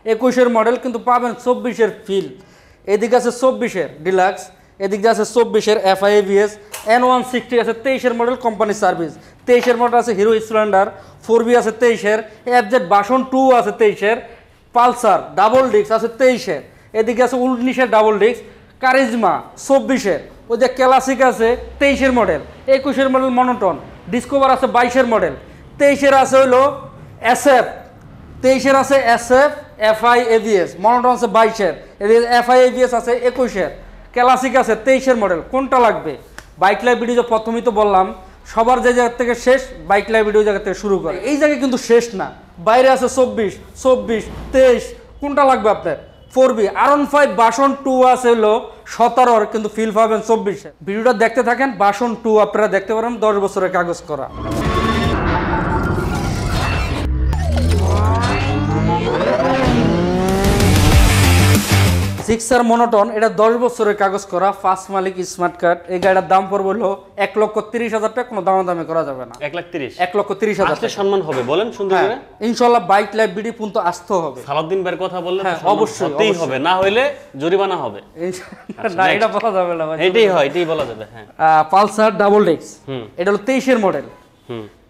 21-এর model কিন্তু পাবেন 24-এর feel. এদিকে আছে 24-এর ডিলাক্স, এদিকে আছে 24-এর এফআই এবিএস, N160 আছে 23-এর মডেল কোম্পানি সার্ভিস, 23-এর মডেল আছে হিরো স্প্লেন্ডার, 4B আছে 23-এর, এফজেড ভার্সন 2 আছে 23-এর, পালসার ডাবল ডিস্ক আছে 23-এর, এদিকে আছে 19-এর ডাবল ডিস্ক, কারিজমা 24-এর, ওই যে ক্লাসিক আছে 23-এর মডেল, 21-এর মডেল মনোটন, ডিসকভার আছে 22-এর মডেল, 23-এর আছে হলো এসএফ, 23-এর আছে এসএফ এফআই এবিএস, মনোটন আছে 22-এর, এদিকে এফআই এবিএস আছে 21-এর, ক্লাসিক আছে 23-এর মডেল। কোনটা লাগবে? বাইক লাইভ ভিডিও প্রথমেই তো বললাম সবার যে জায়গা থেকে শেষ বাইক লাইভ ভিডিও জায়গা থেকে শুরু করে, এই জায়গায় কিন্তু শেষ না, বাইরে আছে 24, 23, কোনটা লাগবে আপনার? 4B R15 ভার্সন 2 আছে হলো 17-এর, কিন্তু ফিল পাবেন 24-এ। ভিডিওটা দেখতে থাকেন, ভার্সন 2 আপনারা দেখতে পারেন, 10 বছরের কাগজ করা। সিক্সার মনোটন, এটা 10 বছরের কাগজ করা, ফার্স্ট মালিক, স্মার্ট কার্ড। এই গাড়িটার দাম পড়বে হলো 1,30,000 টাকা, কোনো দামাদামি করা যাবে না। 1,30,000 টাকা সম্মান হবে বলেন সুন্দর করে। ইনশাআল্লাহ বাইক লাইভ ভিডিও পর্যন্ত আসতে হবে। সালাউদ্দিন ভাইয়ের কথা বললেন অবশ্যই হতেই হবে, না হইলে জরিমানা হবে। না এটা বলা যাবে না ভাই, এটাই বলা যাবে। হ্যাঁ, পালসার ডাবল ডিস্ক, এটা হলো 23-এর মডেল,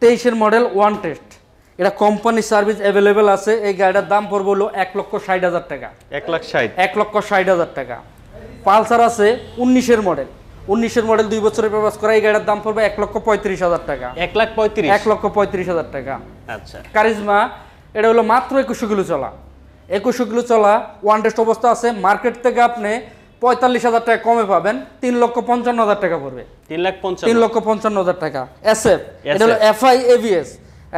23-এর মডেল ওয়ান টেস্ট, এটা কোম্পানি সার্ভিস অ্যাভেলেবেল আছে। এই গাড়িটার দাম পড়বে হলো 1,60,000 টাকা। 1,60,000 টাকা। পালসার আছে 19-এর মডেল, 19-এর মডেল 2 বছরের পেপারস করা, এই গাড়ির দাম পড়বে 1,35,000 টাকা। 1,35,000 টাকা। আচ্ছা। কারিজমা, এটা হলো মাত্র 2100 কিলো চলা, 2100 কিলো চলা, ওয়ান টেস্ট অবস্থা আছে। মার্কেট থেকে আপনি 45,000 টাকা কমে পাবেন, 3,55,000 টাকা পড়বে। 3,55,000 টাকা। এসএফ, এটা হলো এফআই এবিএস,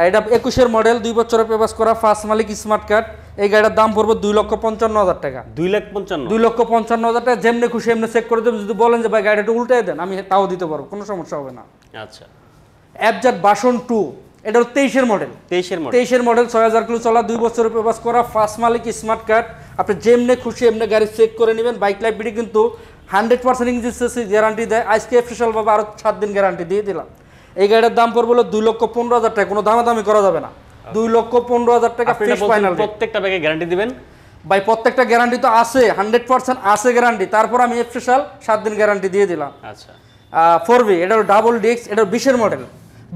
এটা 21-এর মডেল, 2 বছরের পেপারস করা, ফার্স্ট মালিক, স্মার্ট কার্ড। এই গাড়িটার দাম পড়বে 2,55,000 টাকা। 2,55,000 টাকা। যেমনি খুশি এমনি চেক করে দেবেন। যদি বলেন যে ভাই গাড়িটা একটু উল্টে দেন, আমি তাও দিতে পারবো, কোনো সমস্যা হবে না। আচ্ছা। এফজেড ভার্সন 2, এটা হলো 23-এর মডেল, 23-এর মডেল, 6,000 কিলো চলা, 2 বছরের পেপারস করা, ফার্স্ট মালিক, স্মার্ট কার্ড। আপনি যেমনি খুশি এমনি গাড়ি চেক করে নেবেন। বাইক লাইভ ভিডিও কিন্তু 100% ইঞ্জিন গ্যারান্টি দেয়। আজকে স্পেশালভাবে আরো 7 দিন গ্যারান্টি দিয়ে দিলাম। এই গাড়ির দাম পড়বে হলো 2,15,000 টাকা, কোনো দামাদামি করা যাবে না। 2,15,000 টাকা ফিক্স ফাইনাল। প্রত্যেকটা ব্যাগে গ্যারান্টি দিবেন ভাই? প্রত্যেকটা গ্যারান্টি তো আছে, 100% আছে গ্যারান্টি, তারপর আমি স্পেশাল 7 দিন গ্যারান্টি দিয়ে দিলাম। আচ্ছা। 4B, এটা হলো ডাবল ডিস্ক, এটা 20-এর মডেল,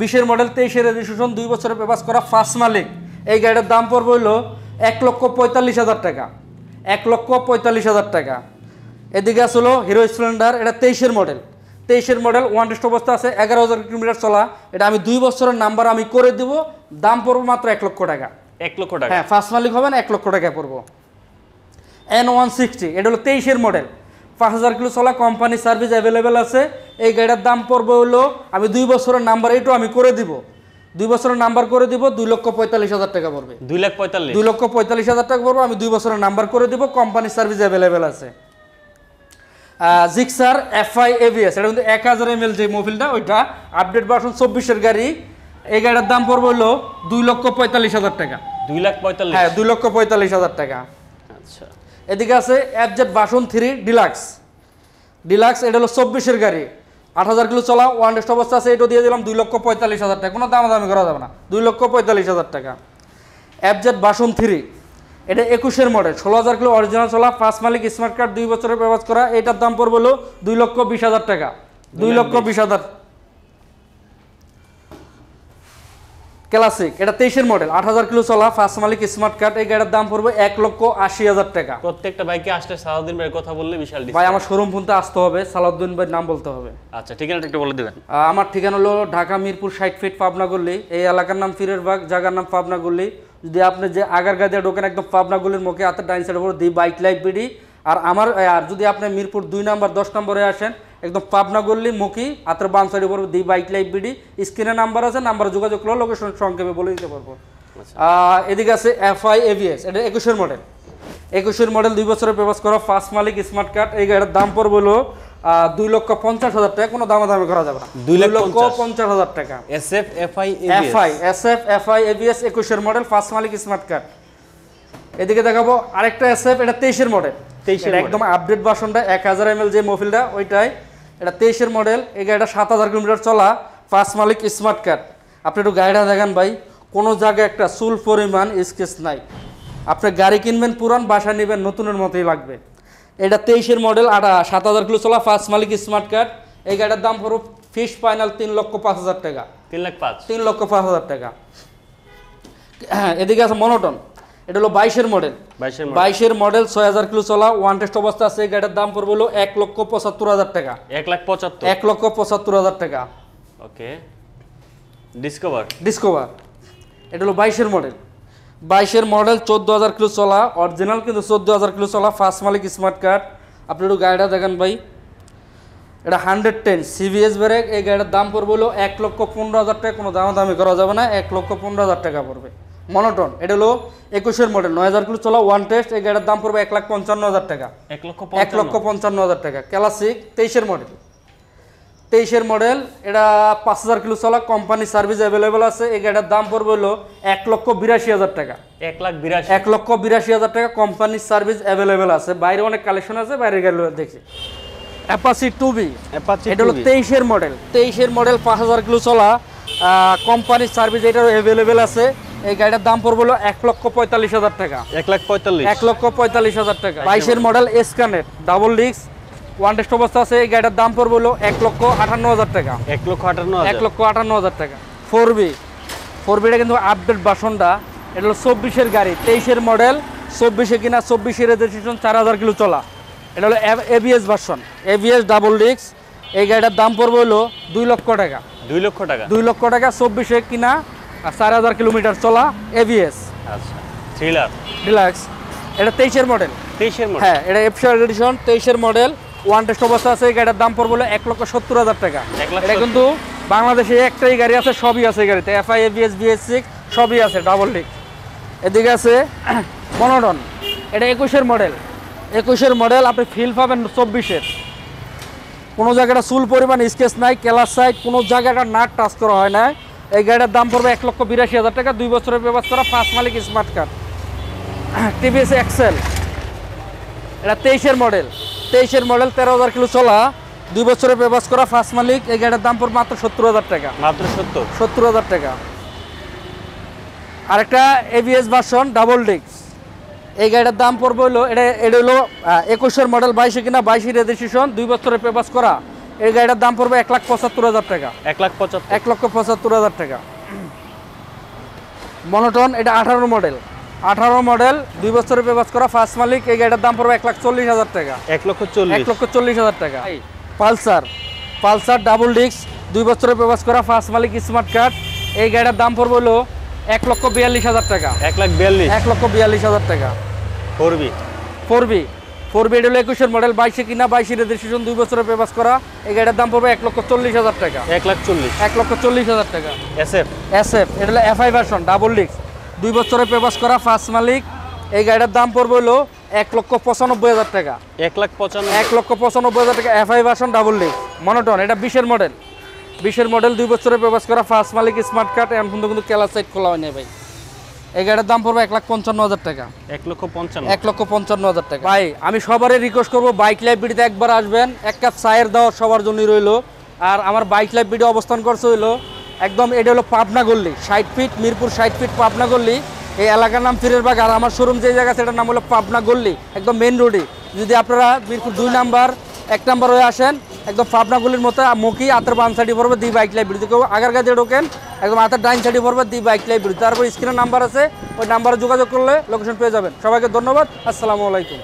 20-এর মডেল, 23-এর রেজিস্ট্রেশন, 2 বছরের পেপারস করা, ফার্স্ট মালিক। এই গাড়ির দাম পড়বে হলো 1,45,000 টাকা। 1,45,000 টাকা। এদিকে আসলো হিরো স্প্লেন্ডার, এটা 23-এর মডেল, 23-এর মডেল, ওয়ান টেস্ট অবস্থা আছে, 11,000 কিলোমিটার চলা। এটা আমি 2 বছরের নাম্বার আমি করে দিব, দাম পড়বো মাত্র 1 লক্ষ টাকা। 1 লক্ষ টাকা। হ্যাঁ, ফার্স্ট মালিক হবেন, 1 লক্ষ টাকা পড়বো। N160, এটা হলো 23-এর মডেল, 5,000 কিলো চলা, কোম্পানি সার্ভিস অ্যাভেলেবেল আছে। এই গাড়িটার দাম পড়বে হলো, আমি 2 বছরের নাম্বার এইটাও আমি করে দিব, 2 বছরের নাম্বার করে দিব, 2,45,000 টাকা পড়বে। 2,45,000 টাকা পড়বো, আমি 2 বছরের নাম্বার করে দিব, কোম্পানি সার্ভিস অ্যাভেলেবেল আছে। জিক্সার এফআই এবিএস, এটা কিন্তু 1000 ml যে মোবিলটা, ওইটা আপডেট ভার্সন 24-এর গাড়ি। এই গাড়ির দাম পড়বে হলো 2,45,000 টাকা। 2,45,000? হ্যাঁ, 2,45,000 টাকা। আচ্ছা। এদিকে আছে এফজেড ভার্সন 3 ডিলাক্স, এটা হলো 24-এর গাড়ি, 8,000 কিলো চলা, ওয়ান টেস্ট অবস্থা আছে। এটা দিয়ে দিলাম 2,45,000 টাকা, কোনো দামাদামি করা যাবে না। 2,45,000 টাকা। এফজেড ভার্সন 3, এটা 21-এর মডেল, 16,000 কিলো অরিজিনাল চলা, ফার্স্ট মালিক, স্মার্ট কার্ড, 2 বছরের পেপারস করা। এটার দাম পড়বে হলো 2,20,000 টাকা। 2,20,000। ক্লাসিক, এটা 23-এর মডেল, 8,000 কিলো চলা, ফার্স্ট মালিক, স্মার্ট কার্ড। এই গাড়ির দাম পড়বে 1,80,000 টাকা। প্রত্যেকটা বাইকে আসলে সালাউদ্দিন ভাইয়ের কথা বললে বিশাল ডিসকাউন্ট। ভাই আমার শোরুম পর্যন্ত আসতে হবে, সালাউদ্দিন ভাইয়ের নাম বলতে হবে। আচ্ছা, ঠিকানাটা একটু বলে দিবেন। আমার ঠিকানা হলো ঢাকা মিরপুর 60 ফিট, পাবনা গল্লি। এই এলাকার নাম ফিরের বাগ, জায়গার নাম পাবনা গল্লি। যদি আপনি যে আগারগা দিয়ে ঢোকেন, একদম পাবনা গল্লির মুখে হাতের ডাইন সাইডের উপর দি বাইক লাইভ বিডি। আর যদি আপনি মিরপুর 2 নম্বর 10 নম্বরে আসেন, একদম পাবনা গল্লি মুখী হাতের বাম সাইডের উপর দি বাইক লাইভ বিডি। স্ক্রিনে নাম্বার আছে, নাম্বারে যোগাযোগ করলে লোকেশন সংক্ষেপে বলে দিতে পারবো। এদিকে আছে এফআই এবিএস, এটা 21-এর মডেল, 21-এর মডেল, 2 বছরের পেপারস করা, ফার্স্ট মালিক, স্মার্ট কার্ড। এই গাড়ির দাম পড়বে হলো 2,50,000 টাকা, কোনো দামাদামি করা যাবে না। 2,50,000 টাকা। এসএফ এফআই এবিএস 21-এর মডেল, ফার্স্ট মালিক, স্মার্ট কার্ড। এদিকে দেখাবো আরেকটা এসএফ, এটা 23-এর মডেল, একদম আপডেট ভার্সনটা, 1000 ml যে মোবিলটা ওইটাই। এটা 23-এর মডেল। এই গাড়িটা 7,000 কিলোমিটার চলা, ফার্স্ট মালিক, স্মার্ট কার্ড। আপনি একটু গাড়িটা দেখেন ভাই, কোনো জায়গায় একটা চুল পরিমাণ স্কেচ নাই, আপনি গাড়ি কিনবেন পুরান, বাসা নেবেন নতুনের মতোই লাগবে। এটা 23-এর মডেল, 7000 কিলো চলা, ফার্স্ট মালিক স্মার্ট কার্ড। এই গাড়িটার দাম পড়বে ফিক্স ফাইনাল 3,05,000 টাকা। 3,05,000 3,05,000 টাকা। হ্যাঁ, এদিকে আছে মনোটন, এটা হলো 22-এর মডেল। 22-এর মডেল 6000 কিলো চলা, ওয়ান টেস্ট অবস্থা আছে। এই গাড়িটার দাম পড়বে হলো 1,75,000 টাকা। 1,75,000 1,75,000 টাকা। ওকে। ডিসকভার এটা হলো 22-এর মডেল। 22-এর মডেল 14,000 কিলো চলা, অরিজিনাল কিন্তু 14,000 কিলো চলা, ফার্স্ট মালিক স্মার্ট কার্ড। আপনি একটু গাড়িটা দেখেন ভাই, এটা 110 সিবিএস ব্রেক। এই গাড়িটার দাম পড়বে হলো 1,15,000 টাকা। কোনো দামাদামি করা যাবে না, 1,15,000 টাকা পড়বে। মনোটন, এটা হলো 21-এর মডেল, 9,000 কিলো চলা, ওয়ান টেস্ট। এই গাড়িটার দাম পড়বে 1,55,000 টাকা। 1,55,000 টাকা। ক্লাসিক 23-এর মডেল, 23-এর মডেল, এটা 5,000 কিলো চলা, কোম্পানি সার্ভিস অ্যাভেলেবেল আছে। এই গাড়িটার দাম পড়বে হলো 1,82,000 টাকা। 1,82,000 টাকা। কোম্পানির সার্ভিস অ্যাভেলেবেল আছে। বাইরে অনেক কালেকশন আছে, বাইরের গাড়ি দেখছি। অ্যাপাচি 2B, এটা হলো 23-এর মডেল। 23-এর মডেল 5,000 কিলো চলা, কোম্পানির সার্ভিস এটারও অ্যাভেলেবেল আছে। এই গাড়িটার দাম পড়বে হলো 1,45,000 টাকা। 1,45,000 টাকা। 22-এর মডেল এসকানেট ডাবল ডিস্ক, ওয়ান টেস্ট অবস্থা আছে। এই গাড়িটার দাম পড়বে হলো 1,58,000 টাকা। 1,58,000 টাকা। 4B টা কিন্তু আপডেট ভার্সনটা। এটা হলো 24-এর গাড়ি, 23-এর মডেল, 24-এ কিনা, 24-এর রেজিস্ট্রেশন, 4,000 কিলো চলা। এটা হলো ABS version, ABS double disc. এই গাড়িটার দাম পড়বে হলো 2 লক্ষ টাকা। 2 লক্ষ টাকা। 2 লক্ষ টাকা, 24-এ কিনা, আর 4,000 কিলোমিটার চলা, এবিএস। আচ্ছা, থ্রিলার ডিলাক্স, এটা 23-এর মডেল। 23-এর মডেল, হ্যাঁ, এটা এফসি এডিশন, 23-এর মডেল, ওয়ান টেস্ট অবস্থা আছে। এই গাড়িটার দাম পড়বে হলো 1,70,000 টাকা। এটা কিন্তু বাংলাদেশে একটাই গাড়ি আছে, সবই আছে এই গাড়িতে, এফআই, এবিএস, বিএস6 সবই আছে, ডাবল ডিস্ক। এদিকে আছে মনোটন, এটা 21-এর মডেল। 21-এর মডেল, আপনি ফিল পাবেন 24-এর। কোনো জায়গাটা চুল পরিমাণ স্কেচ নাই, কেলার সাইড, কোনো জায়গাটা নাট টাচ করা হয় না। এই গাড়িটার দাম পড়বে 1,82,000 টাকা। 2 বছরের পেপার করা, ফার্স্ট মালিক স্মার্ট কার্ড। টিভিএস এক্সেল, এটা 23-এর মডেল। 23-এর মডেল, 13,000 কিলো চলা, 2 বছরের পেপার করা, ফার্স্ট মালিক। এই গাড়িটার দাম পড়বে মাত্র 70,000 টাকা। মাত্র 70,000 টাকা। আরেকটা এবিএস ভার্সন ডাবল ডিস্ক, এই গাড়িটার দাম পড়বে হলো, এটা হলো 21-এর মডেল, 22-এ কিনা, 22-এর রেজিস্ট্রেশন, 2 বছরের পেপার করা। এই গাড়িটার দাম পড়বে 1,75,000 টাকা। 1,75,000 টাকা। মনোটন, এটা 18 মডেল। 18 মডেল, 2 বছরের পেপার করা, ফার্স্ট মালিক। এই গাড়িটার দাম পড়বে 1,40,000 টাকা। 1,40,000 টাকা। পালসার ডাবল ডিস্ক, 2 বছরের পেপার করা, ফার্স্ট মালিক স্মার্ট কার্ড। এই গাড়িটার দাম পড়বে হলো 1,42,000 টাকা। 1,42,000 টাকা। 4B এটা হলো 21-এর মডেল, 22-এ কিনা, 22-এর রেজিস্ট্রেশন, 2 বছরের পেপার করা। এই গাড়িটার দাম পড়বে 1,40,000 টাকা। 1,40,000 টাকা। SF এটা হলো এফআই ভার্সন ডাবল ডিস্ক, 2 বছরের পেপার করা, ফার্স্ট মালিক। এই গাড়িটার দাম পড়বে হলো 1,95,000 টাকা। 1,95,000 টাকা। FI version double disc. Monotone, এটা 20-এর মডেল। 20-এর মডেল, 2 বছরের পেপার করা, ফার্স্ট মালিক স্মার্ট কার্ড। এখন কিন্তু কেলার সাইড খোলা হয়নি ভাই। এই গাড়ির দাম পড়বে 1,55,000 টাকা। 1,55,000 টাকা। ভাই, আমি সবারই রিকোয়েস্ট করবো, বাইক লাইভ ভিডিওতে একবার আসবেন, এক কাপ চায়ের দাওয়া সবার জন্যই রইলো। আর আমার বাইক লাইভ ভিডিও অবস্থান করছে হইলো একদম, এটা হলো পাবনা গল্লি, 60 ফিট, মিরপুর 60 ফিট পাবনা গল্লি। এই এলাকার নাম ফিরের বাগ, আর আমার শোরুম যে জায়গা সেটার নাম হলো পাবনা গল্লি, একদম মেন রোডে। যদি আপনারা মিরপুর 2 নাম্বার 1 নাম্বার হয়ে আসেন, একদম পাবনা গল্লির মতো মুখী হাতের বাম সাইডে পড়বে দি বাইক লাইভ ভিডিও। কেউ আগার কাজে ঢোকেন, একদম হাতের ডাইন সাইডে পড়বে দি বাইক লাইভ ভিডিও। তারপর স্ক্রিনের নাম্বার আছে, ওই নাম্বারে যোগাযোগ করলে লোকেশন পেয়ে যাবেন। সবাইকে ধন্যবাদ, আসসালামু আলাইকুম।